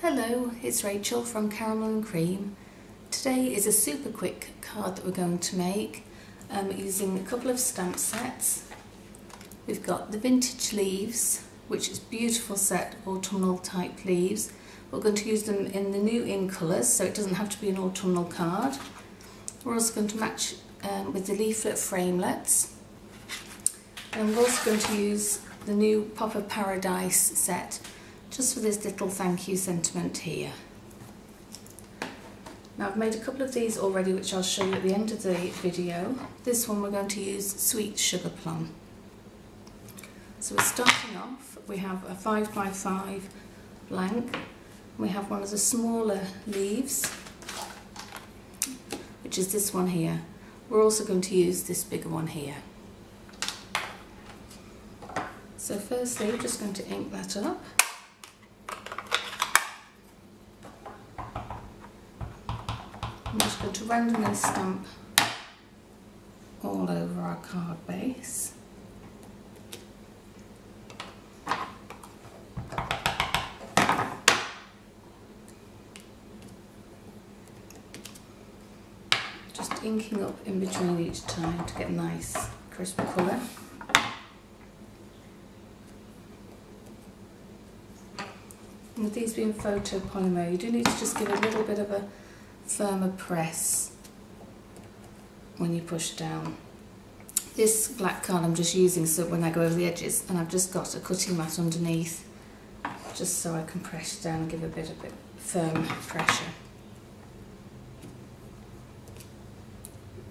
Hello, it's Rachel from Caramel and Cream. Today is a super quick card that we're going to make using a couple of stamp sets. We've got the vintage leaves, which is a beautiful set of autumnal type leaves. We're going to use them in the new in colours, so it doesn't have to be an autumnal card. We're also going to match with the leaflet framelits. And we're also going to use the new Pop of Paradise set, just for this little thank you sentiment here. Now I've made a couple of these already, which I'll show you at the end of the video. This one we're going to use Sweet Sugar Plum. So we're starting off, we have a 5x5 blank. We have one of the smaller leaves, which is this one here. We're also going to use this bigger one here. So firstly, we're just going to ink that up. I'm just going to randomly stamp all over our card base. Just inking up in between each time to get a nice crisp colour. And with these being photopolymer, you do need to just give a little bit of a firmer press when you push down. This black card I'm just using so when I go over the edges, and I've just got a cutting mat underneath just so I can press down and give a bit firm pressure.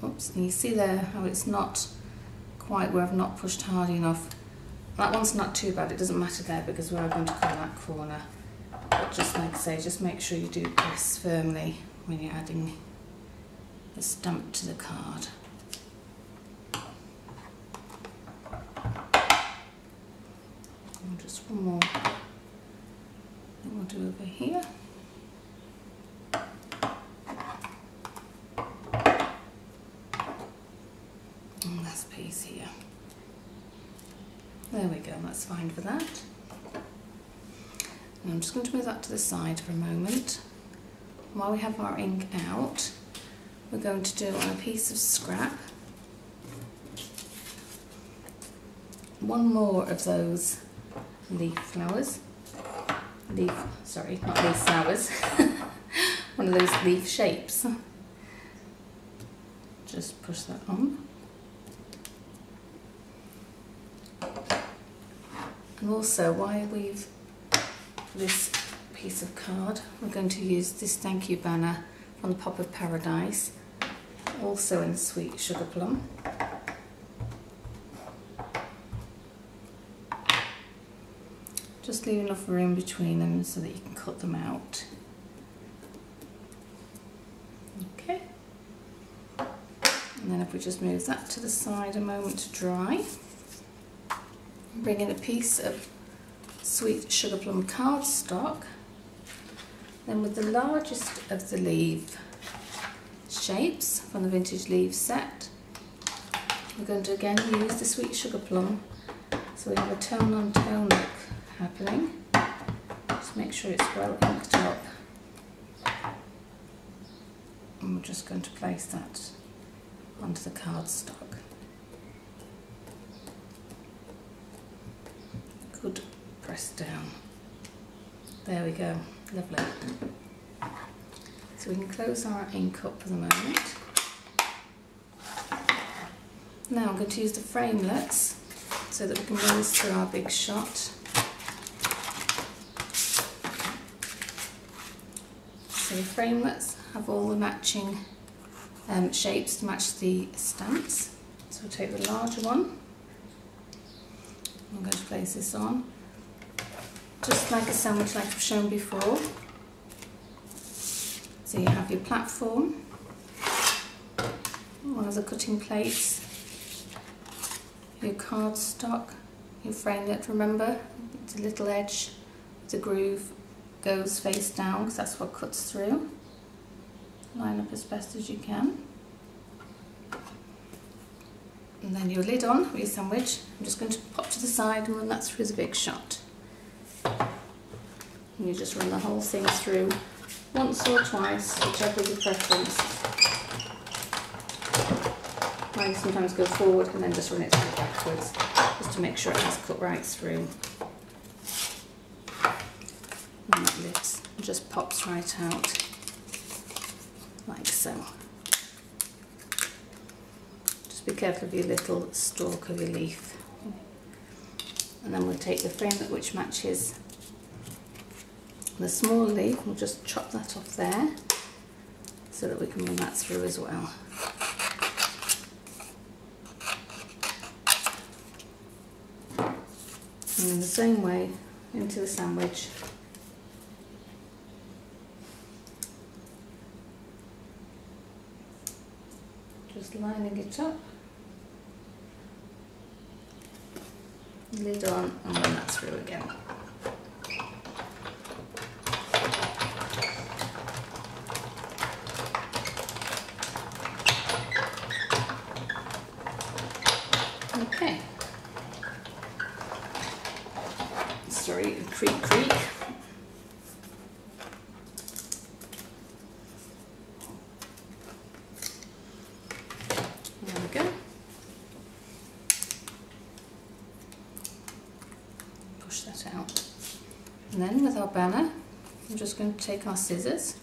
Oops, and you see there how it's not quite where I've not pushed hard enough. That one's not too bad, it doesn't matter there because we're going to cut that corner. But just like I say, just make sure you do press firmly when you're adding the stamp to the card. And just one more that we'll do over here. And this piece here. There we go, that's fine for that. And I'm just going to move that to the side for a moment. While we have our ink out, we're going to do on a piece of scrap one more of those leaf flowers. Sorry, not leaf flowers. One of those leaf shapes. Just push that on. And also, while we've this piece of card, we're going to use this thank you banner from the Pop of Paradise, also in Sweet Sugar Plum. Just leave enough room between them so that you can cut them out. Okay. And then if we just move that to the side a moment to dry, bring in a piece of Sweet Sugar Plum cardstock. Then with the largest of the leaf shapes from the vintage leaf set, we're going to again use the Sweet Sugar Plum, so we have a tone on tone look happening. Just make sure it's well inked up, and we're just going to place that onto the cardstock. Good press down. There we go, lovely. So we can close our ink up for the moment. Now I'm going to use the framelits so that we can run this through our big shot. So the framelits have all the matching shapes to match the stamps. So we'll take the larger one. I'm going to place this on, just like a sandwich like I've shown before. So you have your platform, one of the cutting plates, your cardstock, your framelit. Remember, the little edge, the groove goes face down because that's what cuts through. Line up as best as you can. And then your lid on with your sandwich. I'm just going to pop to the side and run that through the big shot. And you just run the whole thing through once or twice, whichever is your preference. I sometimes go forward and then just run it through backwards, just to make sure it has cut right through. And that lifts and just pops right out, like so. Just be careful of your little stalk of your leaf. And then we'll take the framelit which matches the small leaf, we'll just chop that off there so that we can run that through as well. And in the same way into the sandwich. Just lining it up, lid on, and run that through again. Okay. Sorry, creak. There we go. Push that out. And then with our banner, I'm just going to take our scissors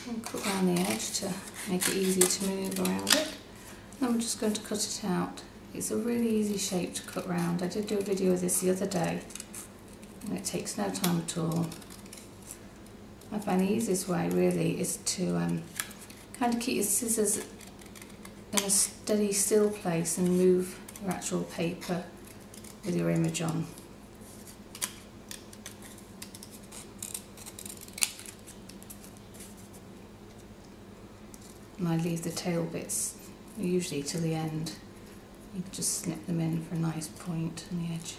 and cut around the edge to make it easy to move around it. And I'm just going to cut it out. It's a really easy shape to cut round. I did do a video of this the other day and it takes no time at all. I find the easiest way really is to kind of keep your scissors in a steady still place and move your actual paper with your image on. And I leave the tail bits usually to the end. You can just snip them in for a nice point on the edge.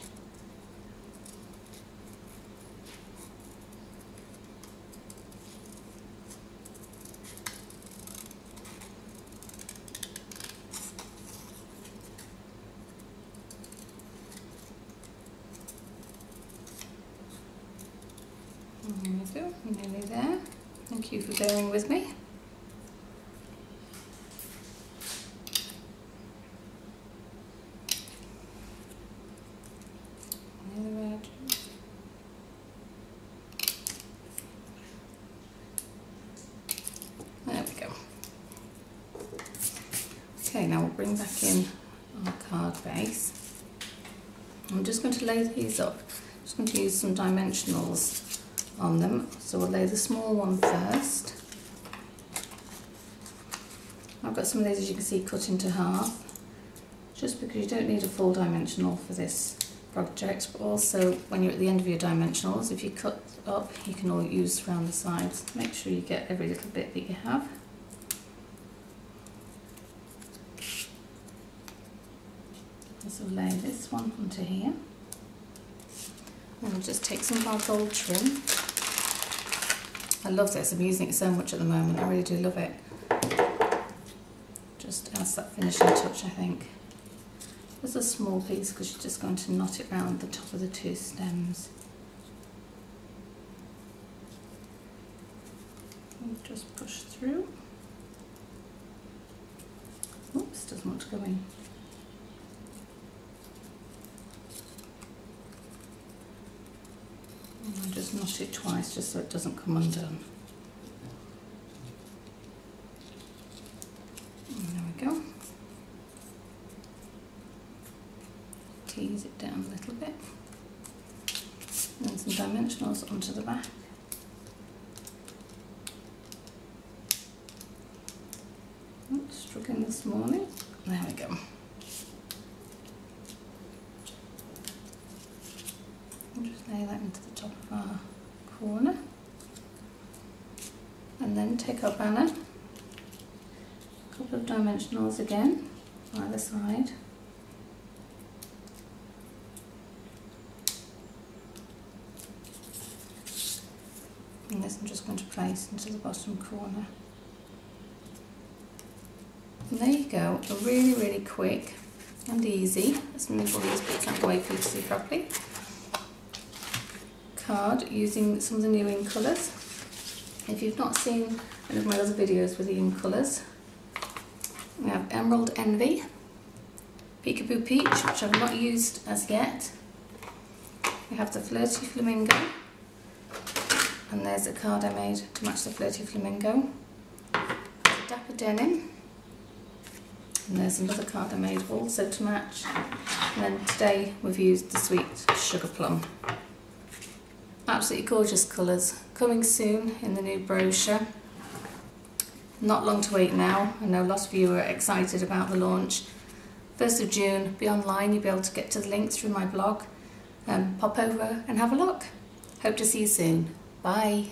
There we go, nearly there. Thank you for bearing with me. There we go. Okay, now we'll bring back in our card base. I'm just going to lay these up. I'm just going to use some dimensionals on them. So we'll lay the small one first. I've got some of these, as you can see, cut into half, just because you don't need a full dimensional for this project, but also when you're at the end of your dimensionals, if you cut up, you can all use around the sides. Make sure you get every little bit that you have. So lay this one onto here. And we'll just take some of our gold trim. I love this, I'm using it so much at the moment, I really do love it. Just adds that finishing touch, I think. There's a small piece because you're just going to knot it round the top of the two stems. And just push through. Oops, doesn't want to go in. And just knot it twice just so it doesn't come undone. And there we go. Tease it down a little bit. And then some dimensionals onto the back. Oops, struggling this morning. There we go. And just lay that into the top of our corner. And then take our banner, a couple of dimensionals again, either side. And this I'm just going to place into the bottom corner. And there you go, a really, really quick and easy, let's move all these bits out of the way for you to see properly, card using some of the new in colours. If you've not seen any of my other videos with the in colours, we have Emerald Envy, Peekaboo Peach, which I've not used as yet. We have the Flirty Flamingo, and there's a card I made to match the Flirty Flamingo. Dapper Denim, and there's another card I made also to match. And then today we've used the Sweet Sugar Plum. Absolutely gorgeous colours, coming soon in the new brochure. Not long to wait now. I know a lot of you are excited about the launch. 1st of June, be online, you'll be able to get to the link through my blog. Pop over and have a look. Hope to see you soon. Bye.